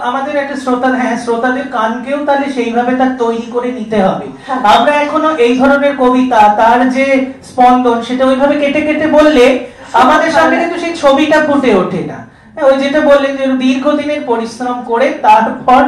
আমাদের একটা শ্রোতাদের কানকেও তাহলে সেইভাবে তার তৈরি করে নিতে হবে। আমরা এখনো এই ধরনের কবিতা তার যে স্পন্দন সেটা ওইভাবে কেটে কেটে বললে আমাদের সামনে কিন্তু সেই ছবিটা ফুটে ওঠে না। ওই যেটা বললেন যে দীর্ঘদিনের পরিশ্রম করে তারপর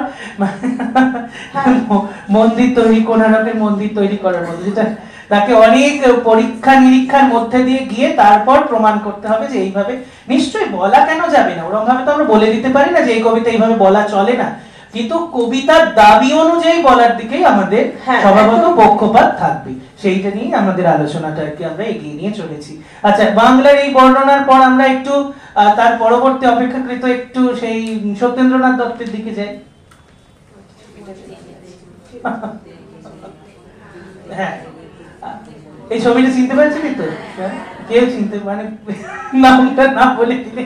মন্দির তৈরি, কোণারকের মন্দির তৈরি করার মতো, যেটা তাকে অনেক পরীক্ষা নিরীক্ষার মধ্যে দিয়ে গিয়ে তারপর প্রমাণ করতে হবে যে এইভাবে নিশ্চয়ই বলা কেন যাবে না, ওরকম ভাবে তো আমরা বলে দিতে পারি না যে এই কবিতা এইভাবে বলা চলে না, কিন্তু কবিতার দাবি অনুযায়ী বলার দিকেই আমাদের স্বভাবত পক্ষপাত থাকবে। সেইটা নিয়ে আমাদের আলোচনাটা আর কি আমরা এগিয়ে নিয়ে চলেছি। আচ্ছা, বাংলার এই বর্ণনার পর আমরা একটু তার পরবর্তী অপেক্ষাকৃত একটু সেই সত্যেন্দ্রনাথ দত্তের দিকে যাই। হ্যাঁ, এই ছবিটা চিনতে পারছেন তো? কেউ চিনতে, মানে নামটা না বলে দিলে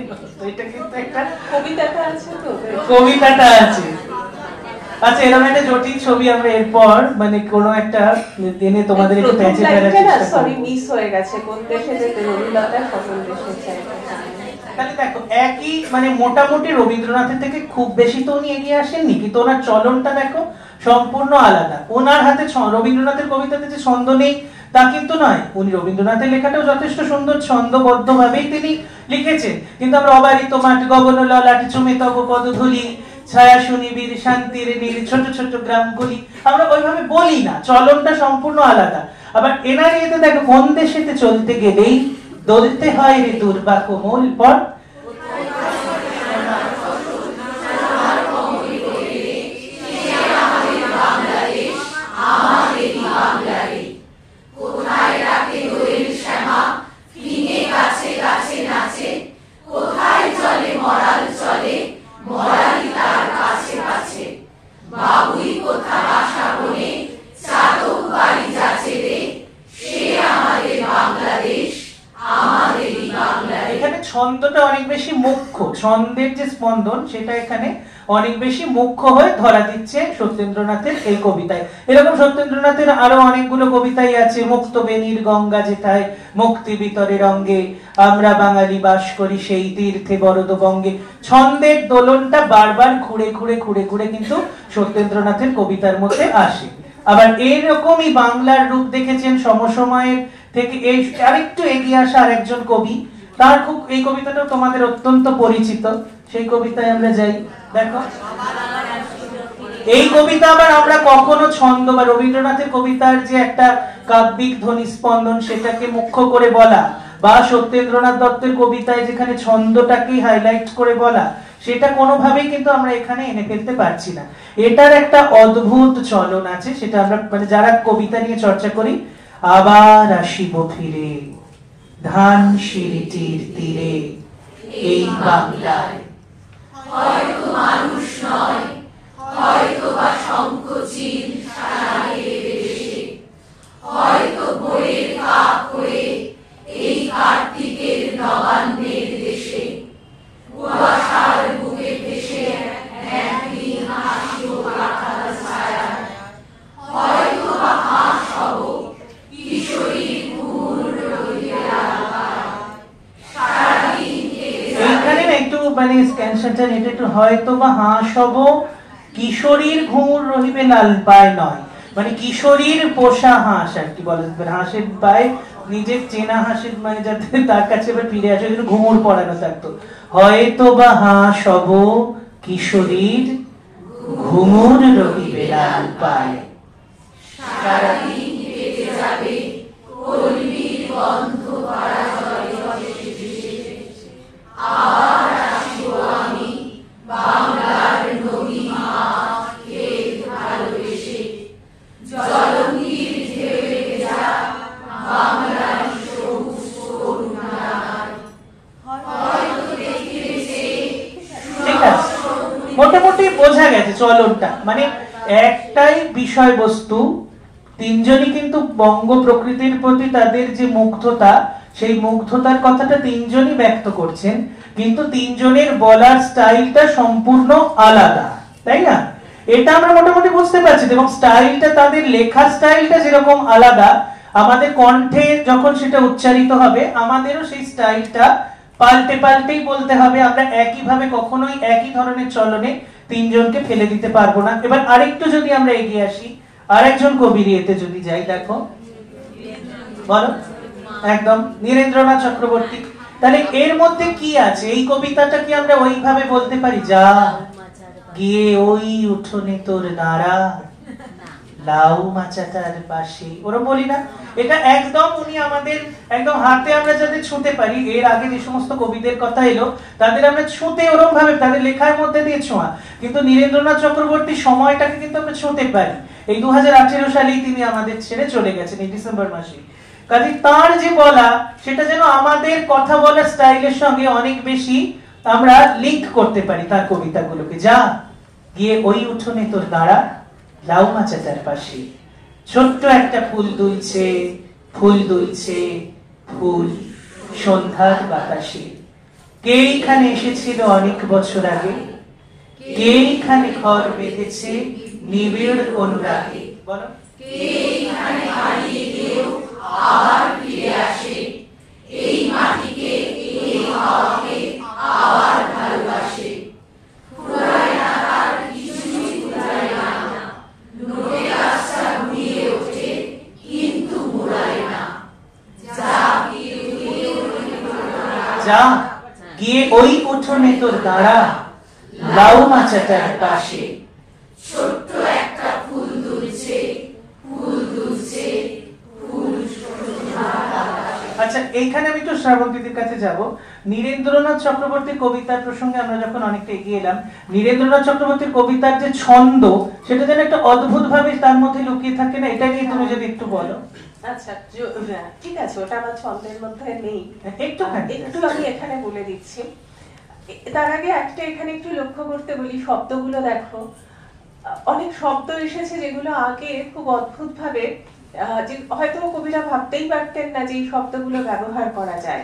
এটা কিন্তু একটা কবিতাটা আছে তো, কবিতাটা আছে। আচ্ছা, এরকম একটা জটিল ছবি আমরা এরপর মানে কোন একটা দিনে তোমাদের একটু প্যাচে ফেলার চেষ্টা করব। সরি, মিস হয়ে গেছে। কোন দেশে যেতে রবীন্দ্রনাথ সকল দেশে চাই। তাহলে দেখো, একই মানে মোটামুটি রবীন্দ্রনাথের থেকে খুব বেশি তো উনি এগিয়ে আসেননি, কিন্তু ওনার চলনটা দেখো সম্পূর্ণ আলাদা। ওনার হাতে রবীন্দ্রনাথের কবিতাতে যে ছন্দ নেই তা কিন্তু নয়, উনি রবীন্দ্রনাথের লেখাটাও যথেষ্ট সুন্দর ছন্দবদ্ধ ভাবেই তিনি লিখেছেন। কিন্তু আমরা অবারিত মাঠ গগন ললাট চুমে তব পদধূলি ছায়া শুনিবীর শান্তির নীল ছোট ছোট গ্রামগুলি, আমরা ওইভাবে বলি না, চলনটা সম্পূর্ণ আলাদা। আবার এনার এতে দেখো, কোন দেশেতে চলতে গেলেই দলতে হয় রে দুর্বা কোমল পথ, ছন্দটা অনেক বেশি মুখ্য, ছন্দের যে স্পন্দন সেটা এখানে অনেক বেশি মুখ্য হয়ে ধরা দিচ্ছে সত্যেন্দ্রনাথের এই কবিতায়। এরকম সত্যেন্দ্রনাথের আরো অনেকগুলো কবিতাই আছে। মুক্ত বেনির গঙ্গা যেথায় মুক্তি বিতরের অঙ্গে, আমরা বাঙালি বাস করি সেই তীর্থে বরদবঙ্গে। ছন্দের দোলনটা বারবার ঘুরে ঘুরে ঘুরে ঘুরে কিন্তু সত্যেন্দ্রনাথের কবিতার মধ্যে আসে। আবার এইরকমই বাংলার রূপ দেখেছেন সমসময়ের থেকে এই আরেকটু এগিয়ে আসা আরেকজন কবি, তার খুব এই কবিতাটা তোমাদের অত্যন্ত পরিচিত। সেই কবিতায় আমরা যাই। দেখো, এই কবিতা আবার আমরা কখনো ছন্দ বা রবীন্দ্রনাথের কবিতার যে একটা কাব্যিক ধ্বনি স্পন্দন সেটাকে মুখ্য করে বলা, বা সত্যেন্দ্রনাথ দত্তের কবিতায় যেখানে ছন্দটাকে হাইলাইট করে বলা, সেটা কোনোভাবেই কিন্তু আমরা এখানে এনে ফেলতে পারছি না। এটার একটা অদ্ভুত চলন আছে, সেটা আমরা মানে যারা কবিতা নিয়ে চর্চা করি, আবার আসিব ফিরে ধান সিঁড়িটির তীরে এই বাংলায়, হয়তো মানুষ নয়, হয়তো বা শঙ্খচিল সারাগের দেশে, হয়তো বইয়ের কাক হয়ে এই কার্তিকের নবান্নের দেশে, কুয়াশার বুকে ভেসে একদিন হাসিব কাঁঠাল ছায়া, হয়তো বা হাঁস হব কিশোরীর মানে ক্যান্সারটা এটা একটু হয়তো বা হাঁস হব কিশোরীর ঘুমুর রহিবে লাল পায় নয়, মানে কিশোরীর পোষা হাঁস আর কি বলে, হাঁসের পায়ে নিজের চেনা হাঁসের মানে যাতে তার কাছে এবার ফিরে আসে ঘুমুর পড়ানো থাকতো। হয়তো বা হাঁস হব কিশোরীর ঘুমুর রহিবে লাল পায়, সারাদিন কেটে যাবে কলবির গন্ধ ভরা জলে, আবার আসিব আমি বাংলার নদী মাছ খেত ভালোবেসে, জলঙ্গির ঢেউয়ে ভেজা বাংলার সবুজ করুণায়, হয়তো দেখিয়েছে। ঠিক আছে, মোটামুটি বোঝা গেছে চলনটা, মানে একটাই বিষয়বস্তু তিনজনই কিন্তু বঙ্গ প্রকৃতির প্রতি তাদের যে মুগ্ধতা, সেই মুগ্ধতার কথাটা তিনজনই ব্যক্ত করছেন, কিন্তু তিনজনের বলার স্টাইলটা সম্পূর্ণ আলাদা, তাই না? এটা আমরা মোটামুটি বুঝতে পারছি। এবং স্টাইলটা, তাদের লেখার স্টাইলটা যেরকম আলাদা, আমাদের কণ্ঠে যখন সেটা উচ্চারিত হবে আমাদেরও সেই স্টাইলটা পাল্টে পাল্টেই বলতে হবে। আমরা একইভাবে কখনোই একই ধরনের চলনে তিনজনকে ফেলে দিতে পারবো না। এবার আরেকটু যদি আমরা এগিয়ে আসি, আরেকজন কবির ইয়েতে যদি যাই, দেখো, বলো, একদম নীরেন্দ্রনাথ চক্রবর্তী। তাহলে এর মধ্যে কি আছে? এই কবিতাটা কি আমরা ওইভাবে বলতে পারি, যা গিয়ে ওই উঠোনে তোর দাঁড়া লাউ মাচাটার পাশে, ওরম বলি না? এটা একদম উনি আমাদের একদম হাতে আমরা যাতে ছুঁতে পারি। এর আগে যে সমস্ত কবিদের কথা এলো তাদের আমরা ছুঁতে ওরম ভাবে তাদের লেখার মধ্যে দিয়ে ছোঁয়া, কিন্তু নীরেন্দ্রনাথ চক্রবর্তী সময়টাকে কিন্তু আমরা ছুঁতে পারি। এই 2018 সালেই তিনি আমাদের ছেড়ে চলে গেছেন, এই ডিসেম্বর মাসে। কাজে তার যে বলা, সেটা যেন আমাদের কথা বলার স্টাইলের সঙ্গে অনেক বেশি আমরা লিংক করতে পারি তার কবিতাগুলোকে। যা গিয়ে ওই উঠোনে তোর দাঁড়া লাউ মাচাটার পাশে, ছোট্ট একটা ফুল দুলছে, ফুল দুলছে, ফুল সন্ধ্যার বাতাসে। কে এখানে এসেছিল অনেক বছর আগে, কে এখানে ঘর বেঁধেছে নিবিড় অনুরাগে। বলো, কে এখানে হারিয়ে গেও আবার ফিরে আসে, এই মাটিকে এই হাওয়াকে আবার ভালোবাসে। ফুরায় না তার কিছুই ফুরায় না, নোটে রাস্তা ঘুরিয়ে ওঠে কিন্তু মুড়ায় না। যা গিয়ে ওই উঠোনে তোর দাঁড়া লাউ মাচাটার পাশে, ছোট্ট একটা ফুল দুলছে, ফুল দুলছে, ফুল। আচ্ছা, এইখানে আমি একটু শ্রাবন্তীদের কাছে যাব। নীরেন্দ্রনাথ চক্রবর্তীর কবিতার প্রসঙ্গে আমরা যখন অনেকটা এগিয়ে এলাম, নীরেন্দ্রনাথ চক্রবর্তীর কবিতার যে ছন্দ, সেটা যেন একটা অদ্ভুত ভাবে তার মধ্যে লুকিয়ে থাকে না? এটা নিয়ে তুমি যদি একটু বলো। আচ্ছা, ঠিক আছে, ওটা আমার ছন্দের মধ্যে নেই, একটু আমি এখানে বলে দিচ্ছি। তার আগে একটা এখানে একটু লক্ষ্য করতে বলি, শব্দগুলো দেখো, অনেক শব্দ এসেছে যেগুলো আগে খুব অদ্ভুত ভাবে হয়তো কবিরা ভাবতেই পারতেন না যে এই শব্দগুলো ব্যবহার করা যায়।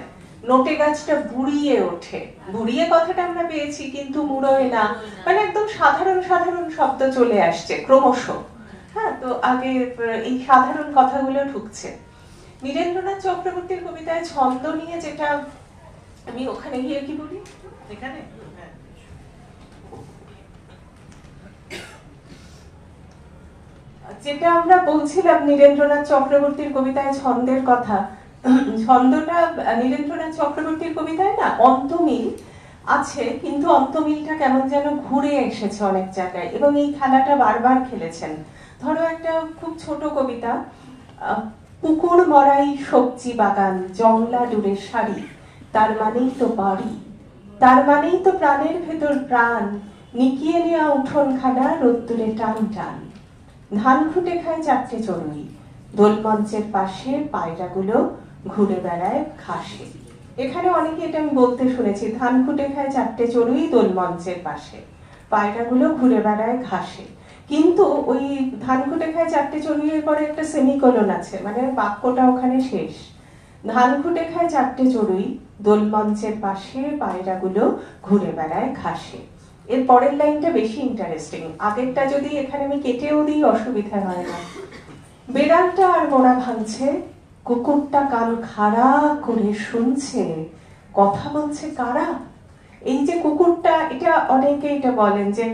নোটে গাছটা বুড়িয়ে ওঠে, বুড়িয়ে কথাটা আমরা পেয়েছি, কিন্তু মুড়োয় না, মানে একদম সাধারণ সাধারণ শব্দ চলে আসছে ক্রমশ। হ্যাঁ, তো আগে এই সাধারণ কথাগুলো ঢুকছে। নীরেন্দ্রনাথ চক্রবর্তীর কবিতায় ছন্দ নিয়ে যেটা আমি ওখানে গিয়ে কি বলি, এখানে যেটা আমরা বলছিলাম নীরেন্দ্রনাথ চক্রবর্তীর কবিতায় ছন্দের কথা। ছন্দটা নীরেন্দ্রনাথ চক্রবর্তীর কবিতায় না অন্তমিল আছে, কিন্তু অন্তমিলটা কেমন যেন ঘুরে এসেছে অনেক জায়গায়, এবং এই খেলাটা বারবার খেলেছেন। ধরো একটা খুব ছোট কবিতা, পুকুর মরাই সবজি বাগান জংলা দূরের শাড়ি, তার মানেই তো বাড়ি, তার মানেই তো প্রাণের ভেতর প্রাণ, নিকিয়ে নেওয়া উঠোন খানা রোদ্দুরে টান টান, ধান খুঁটে খায় চারটে চড়ুই, দোলমঞ্চের পাশে পায়রাগুলো ঘুরে বেড়ায় ঘাসে। এখানে অনেকে এটা আমি বলতে শুনেছি, ধান খুঁটে খায় চারটে চড়ুই দোলমঞ্চের পাশে, পায়রাগুলো ঘুরে বেড়ায় ঘাসে। কিন্তু ওই ধান খুঁটে খায় চারটে চড়ুইয়ের পরে একটা সেমিকোলন আছে, মানে বাক্যটা ওখানে শেষ। ধান খুঁটে খায় চারটে চড়ুই দোলমঞ্চের পাশে, পায়রাগুলো ঘুরে বেড়ায় ঘাসে। এর পরের লাইনটা বেশি ইন্টারেস্টিং, আগেরটা যদি এখানে আমি কেটেও দিই অসুবিধা হয় না। বেড়ালটা আর মোড়া ভাঙছে, কুকুরটা কান খাড়া করে শুনছে, কথা বলছে কারা? এই যে কুকুরটা, এটা অনেকে এটা বলেন যে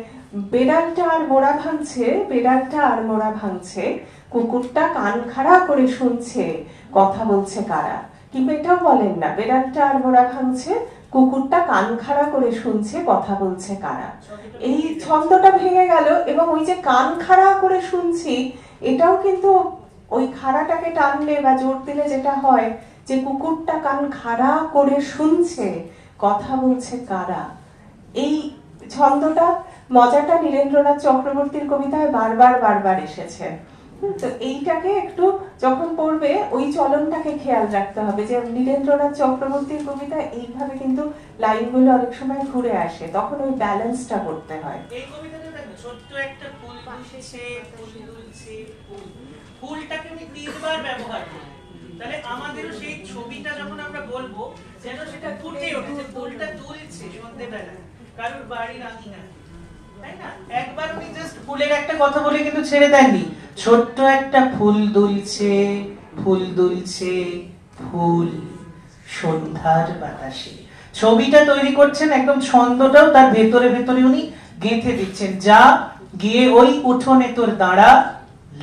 বেড়ালটা আর মোড়া ভাঙছে, বেড়ালটা আর মোড়া ভাঙছে, কুকুরটা কান খাড়া করে শুনছে, কথা বলছে কারা? কিন্তু এটাও বলেন না, বেড়ালটা আর মোড়া ভাঙছে, কুকুরটা কান খাড়া করে শুনছে, কথা বলছে কারা? এই ছন্দটা ভেঙে গেল। এবং ওই যে কান খাড়া করে শুনছি, এটাও কিন্তু ওই খাড়াটাকে টানলে বা জোর দিলে যেটা হয়, যে কুকুরটা কান খাড়া করে শুনছে, কথা বলছে কারা। এই ছন্দটা, মজাটা নীরেন্দ্রনাথ চক্রবর্তীর কবিতায় বারবার বারবার এসেছে। তো এইটাকে একটু যখন পড়বে ওই চলনটাকে খেয়াল রাখতে হবে, যে নীরেন্দ্রনাথ চক্রবর্তীর কবিতায় এইভাবে কিন্তু লাইনগুলো অনেক সময় ঘুরে আসে, তখন ওই ব্যালেন্সটা করতে হয়। এই কবিতাটা দেখো, ছোট্ট একটা ফুল দুলছে, ফুল দুলছে, ফুল ফুলটাকে আমি তিনবার ব্যবহার করি, তাহলে আমাদেরও সেই ছবিটা যখন আমরা বলবো যেন সেটা ফুটে ওঠে, ফুলটা তুলছে সন্ধ্যেবেলা কারোর বাড়ির আঙিনা, তাই না? একবার উনি জাস্ট ফুলের একটা কথা বলে কিন্তু ছেড়ে দেননি, ছোট্ট একটা ফুল দুলছে, ফুল দুলছে, ফুল সন্ধ্যার বাতাসে। ছবিটা তৈরি করছেন, একদম ছন্দটাও তার ভেতরে ভেতরে উনি গেঁথে দিচ্ছেন। যা গিয়ে ওই উঠোনে তোর দাঁড়া,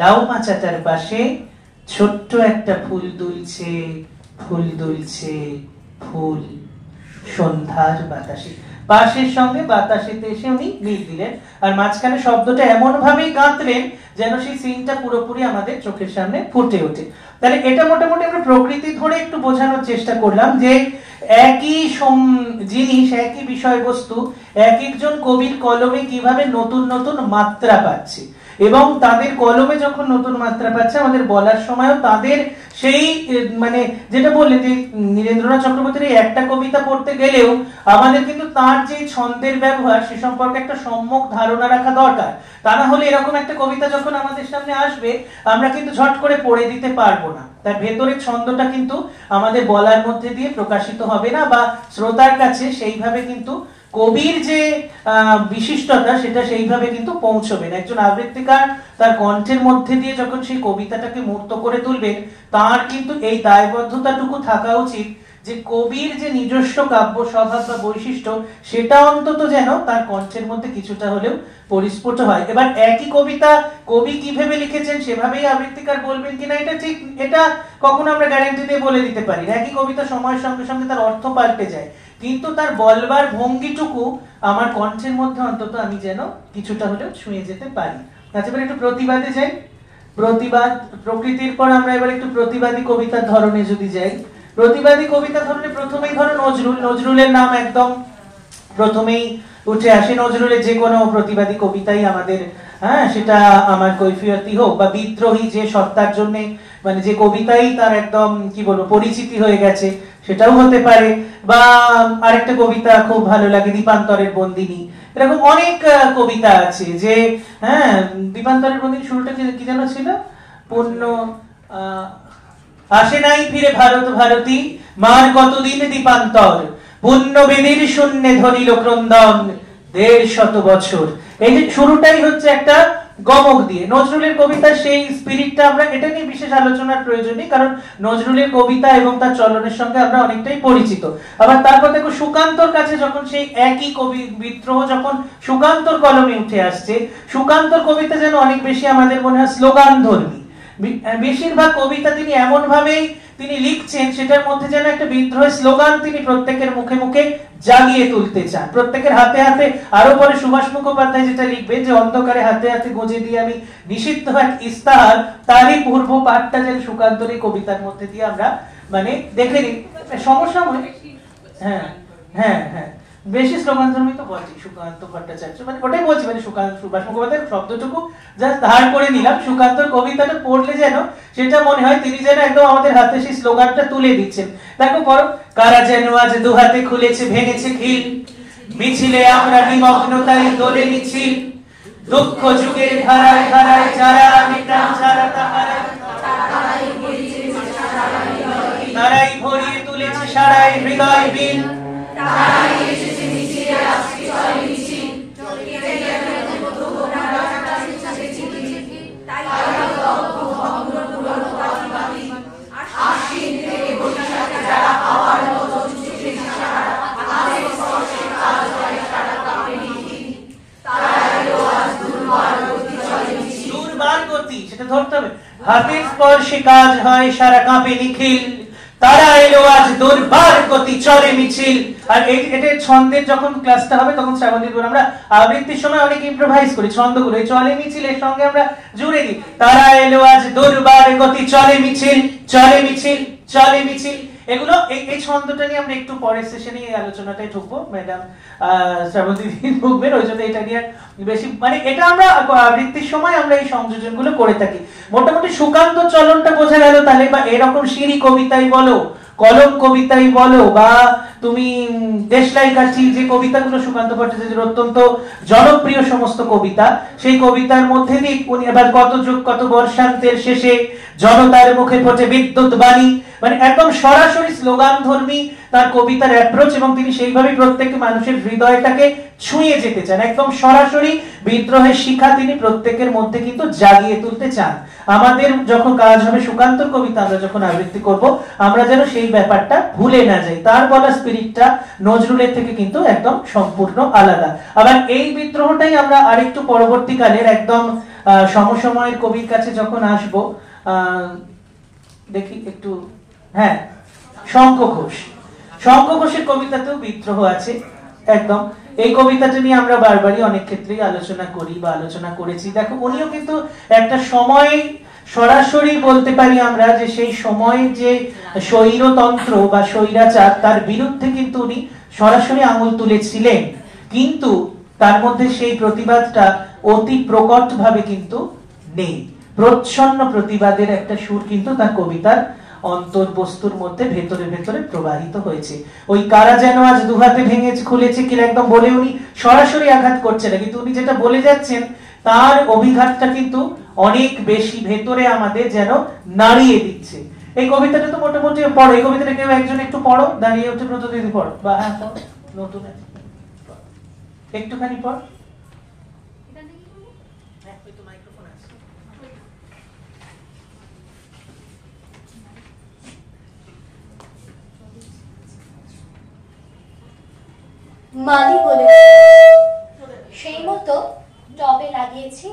লাউ মাচাটার পাশে, ছোট্ট একটা ফুল দুলছে, ফুল দুলছে, ফুল সন্ধ্যার বাতাসে। পাশের সঙ্গে বাতাসেতে এসে উনি মিল দিলেন, আর মাঝখানে শব্দটা এমন ভাবেই গাঁথলেন যেন সেই সিনটা পুরোপুরি আমাদের চোখের সামনে ফুটে ওঠে। তাহলে এটা মোটামুটি আমরা প্রকৃতি ধরে একটু বোঝানোর চেষ্টা করলাম যে একই জিনিস, একই বিষয়বস্তু এক একজন কবির কলমে কিভাবে নতুন নতুন মাত্রা পাচ্ছে, এবং তাদের কলমে যখন নতুন মাত্রা পাচ্ছে আমাদের বলার সময়ও তাদের সেই মানে যেটা বললেন যে নীরেন্দ্রনাথ চক্রবর্তীর একটা কবিতা পড়তে গেলেও আমাদের কিন্তু তার যে ছন্দের ব্যবহার সে সম্পর্কে একটা সম্যক ধারণা রাখা দরকার। তা না হলে এরকম একটা কবিতা যখন আমাদের সামনে আসবে আমরা কিন্তু ঝট করে পড়ে দিতে পারবো না, তার ভেতরের ছন্দটা কিন্তু আমাদের বলার মধ্যে দিয়ে প্রকাশিত হবে না, বা শ্রোতার কাছে সেইভাবে কিন্তু কবির যে বিশিষ্টতা সেটা সেইভাবে কিন্তু পৌঁছবে না। একজন আবৃত্তিকার তার কণ্ঠের মধ্যে দিয়ে যখন সেই কবিতাটাকে মূর্ত করে তুলবেন, তার কিন্তু এই দায়বদ্ধতাটুকু থাকা উচিত যে কবির যে নিজস্ব কাব্য স্বভাব বা বৈশিষ্ট্য সেটা অন্তত যেন তার কণ্ঠের মধ্যে কিছুটা হলেও পরিস্ফুট হয়। এবার একই কবিতা কবি কিভাবে লিখেছেন সেভাবেই আবৃত্তিকার বলবেন কিনা এটা ঠিক, এটা কখনো আমরা গ্যারান্টি দিয়ে বলে দিতে পারি না। একই কবিতা সময়ের সঙ্গে সঙ্গে তার অর্থ পাল্টে যায়, কিন্তু তার বলবার ভঙ্গিটুকু আমার কণ্ঠের মধ্যে অন্তত আমি যেন কিছুটা হলেও ছুঁয়ে যেতে পারি। আচ্ছা, এবার একটু প্রতিবাদে যাই। প্রতিবাদ, প্রকৃতির পর আমরা এবার একটু প্রতিবাদী কবিতার ধরনে যদি যাই। প্রতিবাদী কবিতা ধরনে প্রথমেই ধরো নজরুলের নাম একদম প্রথমেই উঠে আসে। নজরুলের যে কোনো প্রতিবাদী কবিতাই আমাদের, হ্যাঁ, সেটা আমার কৈফিয়তি হোক বা বিদ্রোহী যে সত্তার জন্য মানে যে কবিতাই তার একদম কি বলবো পরিচিতি হয়ে গেছে সেটাও হতে পারে, বা আরেকটা কবিতা খুব ভালো লাগে দীপান্তরের বন্দিনী। এরকম অনেক কবিতা আছে যে, হ্যাঁ, দীপান্তরের বন্দিনী শুরুটা কি যেন ছিল, পূর্ণ আসে নাই ফিরে ভারত ভারতী, মার কতদিন দীপান্তর, পুণ্য বেদির শূন্যে ধরিল ক্রন্দন ১৫০ বছর। এই যে শুরুটাই হচ্ছে একটা গমক দিয়ে। নজরুলের কবিতার সেই স্পিরিটটা আমরা এটা নিয়ে বিশেষ আলোচনার প্রয়োজন নেই, কারণ নজরুলের কবিতা এবং তার চলনের সঙ্গে আমরা অনেকটাই পরিচিত। আবার তারপর দেখো সুকান্তর কাছে যখন সেই একই কবি বিদ্রোহ যখন সুকান্তর কলমে উঠে আসছে, সুকান্তর কবিতা যেন অনেক বেশি আমাদের মনে হয় স্লোগান ধর্মী। বেশিরভাগ কবিতা তিনি এমন ভাবেই তিনি লিখছেন সেটার মধ্যে যেন একটা বিদ্রোহের স্লোগান তিনি প্রত্যেকের মুখে মুখে জাগিয়ে তুলতে চান, প্রত্যেকের হাতে হাতে। আরো পরে সুভাষ মুখোপাধ্যায় যেটা লিখবেন যে অন্ধকারে হাতে হাতে গুঁজে দিয়ে আমি নিষিদ্ধ এক ইস্তাহার, তারই পূর্ব পাঠটা যেন সুকান্তর এই কবিতার মধ্যে দিয়ে আমরা মানে দেখে নিই। সমস্যা হয়, হ্যাঁ হ্যাঁ হ্যাঁ, বেশি স্লোগান ধর্মী তো বলছি সুকান্ত ভট্টাচার্য, মানে ওটাই বলছি, মানে সুভাষ মুখোপাধ্যায়ের শব্দটুকু জাস্ট ধার করে নিলাম। সুকান্তর কবিতাটা পড়লে যেন সেটা মনে হয় তিনি যেন একদম আমাদের হাতে সেই স্লোগানটা তুলে দিচ্ছেন। দেখো পড়ো, কারা যেন আজ দুহাতে খুলেছে ভেঙেছে খিল, মিছিলে আমরা নিমগ্নতায় দোলে মিছিল, দুঃখ যুগের ধারায় ধারায় যারা মিটান যারা তারাই ভরিয়ে তুলেছে সারাই হৃদয় বিন, সেটা ধরতে হবে। হাতের স্পর্শে কাজ হয় সারা কাঁপে নিখিল, তারা এলো আজ দুর্বার গতি চলে মিছিল। আর এটা ছন্দের যখন ক্লাসটা হবে তখন শ্রাবণীর আমরা আবৃত্তির সময় অনেক ইম্প্রোভাইজ করি ছন্দগুলো, এই চলে মিছিলের সঙ্গে আমরা জুড়ে দিই। তারা এলো আজ দুর্বার গতি চলে মিছিল, চলে মিছিল, চলে মিছিল। এগুলো এই ছন্দটা নিয়ে আমরা একটু পরের সেশনে এই আলোচনাটাই ঢুকবো। ম্যাডাম শ্রাবন্তী ঢুকবেন, ওই জন্য এটা নিয়ে বেশি মানে এটা আমরা আবৃত্তির সময় আমরা এই সংযোজনগুলো করে থাকি। মোটামুটি সুকান্ত চলনটা বোঝা গেল তাহলে, বা এরকম সিঁড়ি কবিতাই বলো কলম কবিতাই বলো বা তুমি দেশলাই কাঠি, যে কবিতাগুলো সুকান্ত ভট্টাচার্যের অত্যন্ত জনপ্রিয় সমস্ত কবিতা, সেই কবিতার মধ্যে দিয়ে উনি আবার কত যুগ কত বর্ষান্তের শেষে জনতার মুখে ফোটে বিদ্যুৎ বাণী, মানে একদম সরাসরি স্লোগান ধর্মী তার কবিতার অ্যাপ্রোচ, এবং তিনি সেইভাবে প্রত্যেক মানুষের হৃদয়টাকে ছুঁয়ে যেতে চান। একদম সরাসরি বিদ্রোহের শিখা তিনি প্রত্যেকের মধ্যে কিন্তু জাগিয়ে তুলতে চান। আমাদের যখন কাজ হবে সুকান্তর কবিতা আমরা যখন আবৃত্তি করব, আমরা যেন সেই ব্যাপারটা ভুলে না যাই। তার বলা স্পিরিটটা নজরুলের থেকে কিন্তু একদম সম্পূর্ণ আলাদা। আবার এই বিদ্রোহটাই আমরা আরেকটু পরবর্তীকালের একদম সমসময়ের কবির কাছে যখন আসব, দেখি একটু, হ্যাঁ, শঙ্খ ঘোষ। শঙ্খ ঘোষের কবিতাতেও বিদ্রোহ আছে একদম। এই কবিতাটা নিয়ে আমরা বারবারই অনেক ক্ষেত্রেই আলোচনা করি বা আলোচনা করেছি। দেখো, উনিও কিন্তু একটা সময় সরাসরি বলতে পারি আমরা যে সেই সময়ের যে স্বৈরতন্ত্র বা স্বৈরাচার, তার বিরুদ্ধে কিন্তু উনি সরাসরি আঙুল তুলেছিলেন, কিন্তু তার মধ্যে সেই প্রতিবাদটা অতি প্রকট ভাবে কিন্তু নেই। প্রচ্ছন্ন প্রতিবাদের একটা সুর কিন্তু তার কবিতার অন্তর্বস্তুর মধ্যে ভেতরে ভেতরে প্রবাহিত হয়েছে। ওই কারা যেন আজ দুহাতে ভেঙে খুলেছে কি একদম বলে উনি সরাসরি আঘাত করছে না, কিন্তু উনি যেটা বলে যাচ্ছেন তার অভিঘাতটা কিন্তু অনেক বেশি ভেতরে আমাদের যেন নাড়িয়ে দিচ্ছে। এই কবিতাটা তো মোটামুটি পড়ো, এই কবিতাটা কেউ একজন একটু পড়ো, দাঁড়িয়ে উঠে প্রতিদিন পড়ো, বা হ্যাঁ পড়ো, নতুন একটুখানি পড়। মালি বলেছে সেই মতো টবে লাগিয়েছি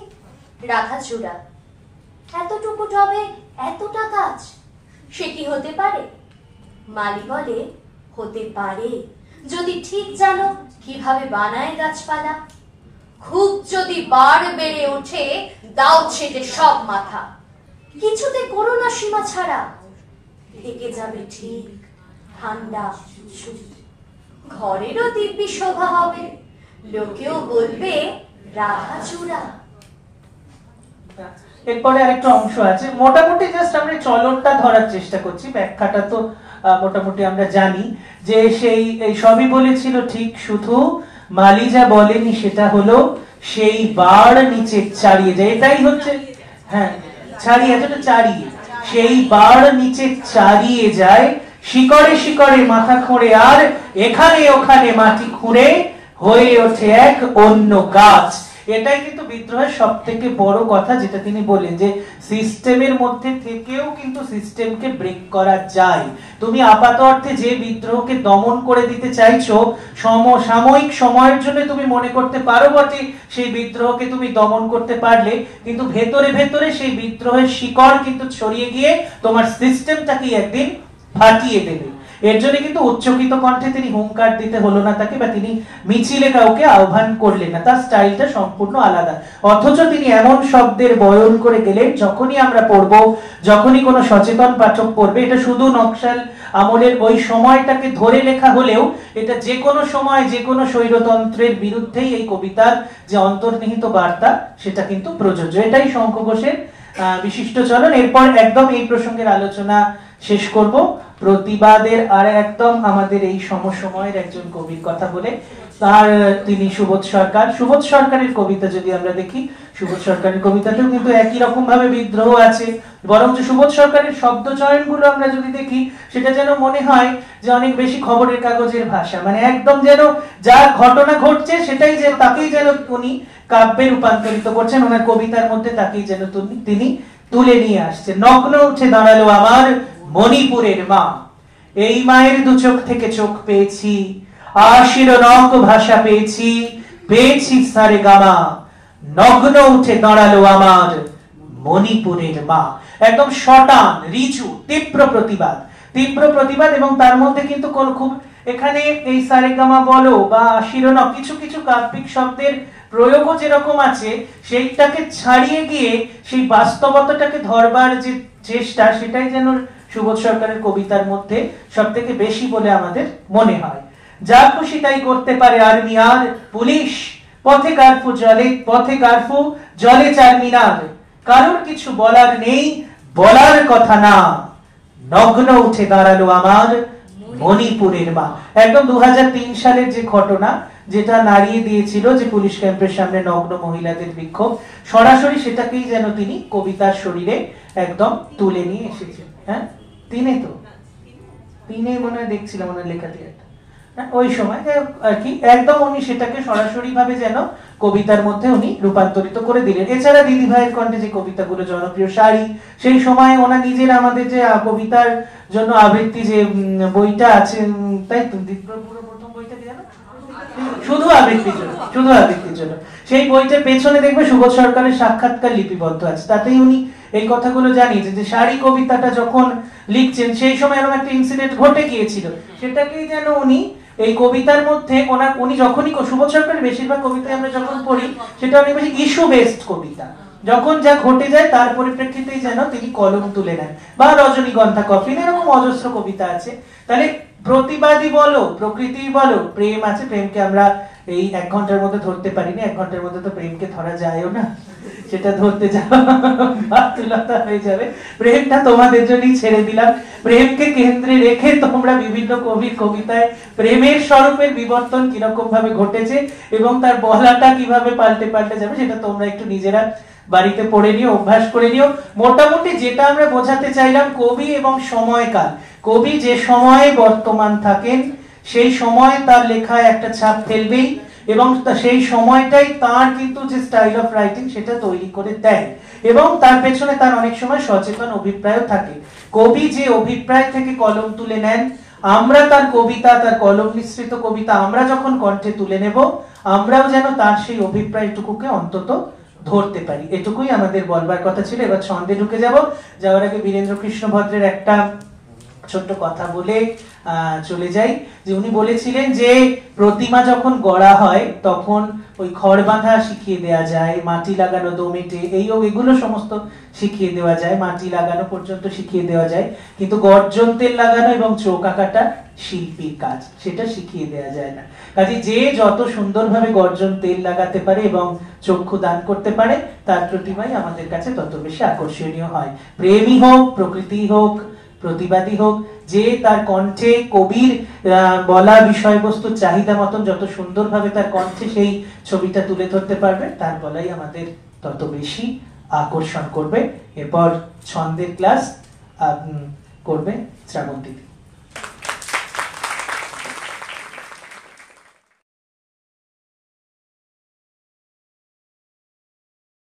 রাধা চূড়া, এতটুকু টবে এতটা গাছ, সে কি হতে পারে? মালি বলে হতে পারে যদি ঠিক জানো কিভাবে বানায় গাছপালা। খুব যদি বার বেড়ে ওঠে দাও ছেটে সব মাথা, কিছুতে করো না সীমা ছাড়া, থেকে যাবে ঠিক ঠান্ডা চুপ। ঘরেরও দিব্যি শোভা হবে, লোকেও বলবে রাধা চূড়া। এরপরে আরেকটা অংশ আছে, মোটামুটি জাস্ট আমরা চলনটা ধরার চেষ্টা করছি, ব্যাখ্যাটা তো মোটামুটি আমরা জানি যে সেই সবই বলেছিল ঠিক, শুধু মালি যা বলেনি সেটা হলো সেই বার নিচে ছাড়িয়ে যায়। এটাই হচ্ছে, হ্যাঁ, ছাড়িয়ে, এতটা ছাড়িয়ে, সেই বার নিচে ছাড়িয়ে যায়, শিকড়ে শিকড়ে মাথা খুঁড়ে আর এখানে ওখানে মাটি খুঁড়ে হয়ে ওঠে এক অন্য গাছ। এটাই কিন্তু বিদ্রোহের সব থেকে বড় কথা, যেটা তিনি বলেন যে সিস্টেমের মধ্যে থেকেও কিন্তু সিস্টেমকে ব্রেক করা যায়। তুমি আপাত অর্থে যে বিদ্রোহকে দমন করে দিতে চাইছো, সাময়িক সময়ের জন্য তুমি মনে করতে পারো বটে সেই বিদ্রোহকে তুমি দমন করতে পারলে, কিন্তু ভেতরে ভেতরে সেই বিদ্রোহের শিকড় কিন্তু ছড়িয়ে গিয়ে তোমার সিস্টেমটাকে একদিন ফাটিয়ে দেবে। এর জন্য কিন্তু উচ্চকিত কণ্ঠে তিনি হুঙ্কার দিতে হলো না তাকে, বা তিনি মিছিলে কাউকে আহ্বান করলেন না, তার স্টাইলটা সম্পূর্ণ আলাদা। অথচ তিনি এমন শব্দের বয়ন করে গেলেন, যখনই আমরা পড়ব, যখনই কোনো সচেতন পাঠক পড়বে, এটা শুধু নকশাল আমলের ওই সময়টাকে ধরে লেখা হলেও এটা যে কোনো সময় যে কোনো স্বৈরতন্ত্রের বিরুদ্ধেই এই কবিতার যে অন্তর্নিহিত বার্তা সেটা কিন্তু প্রযোজ্য। এটাই শঙ্খ ঘোষের বিশিষ্ট চলন। এরপর একদম এই প্রসঙ্গের আলোচনা শেষ করব প্রতিবাদের আর একদম আমাদের এই সমসময়ের একজন কবির কথা বলে। তার তিনি সুবোধ সরকার। সুবোধ সরকারের কবিতা যদি আমরা দেখি, সুবোধ সরকারের কবিতাতেও কিন্তু একই রকম ভাবে বিদ্রোহ আছে, বরং যে সুবোধ সরকারের শব্দ চয়নগুলো আমরা যদি দেখি, সেটা যেন মনে হয় যে অনেক বেশি খবরের কাগজের ভাষা, মানে একদম যেন যা ঘটনা ঘটছে সেটাই যে তাকেই যেন উনি কাব্যে রূপান্তরিত করছেন, ওনার কবিতার মধ্যে তাকেই যেন তিনি তুলে নিয়ে আসছে। নগ্ন উঠে দাঁড়ালো আমার মণিপুরের মা, এই মায়ের দু চোখ থেকে চোখ পেয়েছি, আশির নক ভাষা পেয়েছি, পেয়েছি সারে গামা, নগ্ন উঠে দাঁড়ালো আমার মণিপুরের মা। একদম শটান, রিচু, তীব্র প্রতিবাদ, এবং তার মধ্যে কিন্তু কোন খুব এখানে এই সারেগামা বলো বা শিরোনক কিছু কিছু কাব্যিক শব্দের প্রয়োগও যেরকম আছে, সেইটাকে ছাড়িয়ে গিয়ে সেই বাস্তবতাটাকে ধরবার যে চেষ্টা, সেটাই যেন সুবোধ সরকারের কবিতার মধ্যে সব থেকে বেশি বলে আমাদের মনে হয়। যা খুশি তাই করতে পারে আর্মি আর পুলিশ, পথে কারফু জলে চারমিনার, কারোর কিছু বলার নেই, বলার কথা না, নগ্ন উঠে দাঁড়ালো আমার মণিপুরের মা। একদম 2003 সালের যে ঘটনা, যেটা নাড়িয়ে দিয়েছিল যে পুলিশ ক্যাম্পের সামনে নগ্ন মহিলাদের বিক্ষোভ, সরাসরি সেটাকেই যেন তিনি কবিতার শরীরে একদম তুলে নিয়ে এসেছেন। হ্যাঁ, তিনে মনে হয় দেখছিলাম ওনার লেখাতে একটা, ওই সময় আর কি একদম উনি সেটাকে সরাসরি ভাবে যেন কবিতার মধ্যে উনি রূপান্তরিত করে দিলেন। এছাড়া দিদি ভাইয়ের কণ্ঠে যে কবিতাগুলো জনপ্রিয়, শাড়ি, সেই সময় ওনা নিজের আমাদের যে কবিতার জন্য আবৃত্তি যে বইটা আছে, তাই তো পুরো প্রথম বইটা দিয়ে শুধু আবৃত্তির জন্য সেই বইটার পেছনে দেখবে সুবোধ সরকারের সাক্ষাৎকার লিপিবদ্ধ আছে। তাতেই উনি এই কথাগুলো জানিয়েছেন যে শাড়ি কবিতাটা যখন লিখছেন সেই সময় এরকম একটা ইনসিডেন্ট ঘটে গিয়েছিল, সেটাকেই যেন উনি এই কবিতার মধ্যে উনি যখনই সুবোধ সরকারের বেশিরভাগ কবিতা আমরা যখন পড়ি সেটা অনেক বেশি ইস্যু বেসড কবিতা, যখন যা ঘটে যায় তার পরিপ্রেক্ষিতেই যেন তিনি কলম তুলে নেন। বা রজনীগন্ধা কফিন, এরকম অজস্র কবিতা আছে। তাহলে প্রতিবাদী বলো, প্রকৃতি বলো, প্রেম আছে, প্রেমকে আমরা এই 1 ঘন্টার মধ্যে ধরতে পারিনি, 1 ঘন্টার মধ্যে তো প্রেমকে ধরা যায়ও না, সেটা ধরতে যাওয়া হয়ে যাবে। প্রেমটা তোমাদের জন্যই ছেড়ে দিলাম। প্রেমকে কেন্দ্রে রেখে তোমরা বিভিন্ন কবির কবিতায় প্রেমের স্বরূপের বিবর্তন কিরকম ভাবে ঘটেছে এবং তার বলাটা কিভাবে পাল্টে যাবে সেটা তোমরা একটু নিজেরা বাড়িতে পড়ে নিও, অভ্যাস করে নিও। মোটামুটি যেটা আমরা বোঝাতে চাইলাম, কবি এবং সময়কাল, কবি যে সময়ে বর্তমান থাকেন সেই সময় তার লেখায় একটা ছাপ ফেলবেই এবং সেই সময়টাই তার কিন্তু যে স্টাইল অফ রাইটিং সেটা তৈরি করে দেয় এবং তার পেছনে তার অনেক সময় সচেতন অভিপ্রায় থাকে। কবি যে অভিপ্রায় থেকে কলম তুলে নেন, আমরা তার কবিতা, তার কলম মিশ্রিত কবিতা আমরা যখন কণ্ঠে তুলে নেব, আমরাও যেন তার সেই অভিপ্রায়টুকুকে অন্তত ধরতে পারি। এটুকুই আমাদের বলবার কথা ছিল। এবার ছন্দে ঢুকে যাওয়ার আগে বীরেন্দ্র কৃষ্ণ ভদ্রের একটা ছোট্ট কথা বলে চলে যাই, যে উনি বলেছিলেন যে প্রতিমা যখন গড়া হয় তখন ওই খড় বাঁধা শিখিয়ে দেওয়া যায়, মাটি লাগানো, দোমেটে, এগুলো সমস্ত শিখিয়ে দেওয়া যায়, মাটি লাগানো পর্যন্ত শিখিয়ে দেওয়া যায়, কিন্তু গর্জন তেল লাগানো এবং চোখ আঁকাটা শিল্পীর কাজ, সেটা শিখিয়ে দেওয়া যায় না। কাজে যে যত সুন্দরভাবে গর্জন তেল লাগাতে পারে এবং চক্ষু দান করতে পারে তার প্রতিমাই আমাদের কাছে তত বেশি আকর্ষণীয় হয়। প্রেমী হোক, প্রকৃতি হোক, প্রতিবাদী হোক, যে তার কণ্ঠে কবির বলা বিষয়বস্তুর চাহিদা মতন যত সুন্দরভাবে তার কণ্ঠে সেই ছবিটা তুলে ধরতে পারবে, তার বলাই আমাদের তত বেশি আকর্ষণ করবে। এরপর ছন্দের ক্লাস করবে শ্রাবন্তী।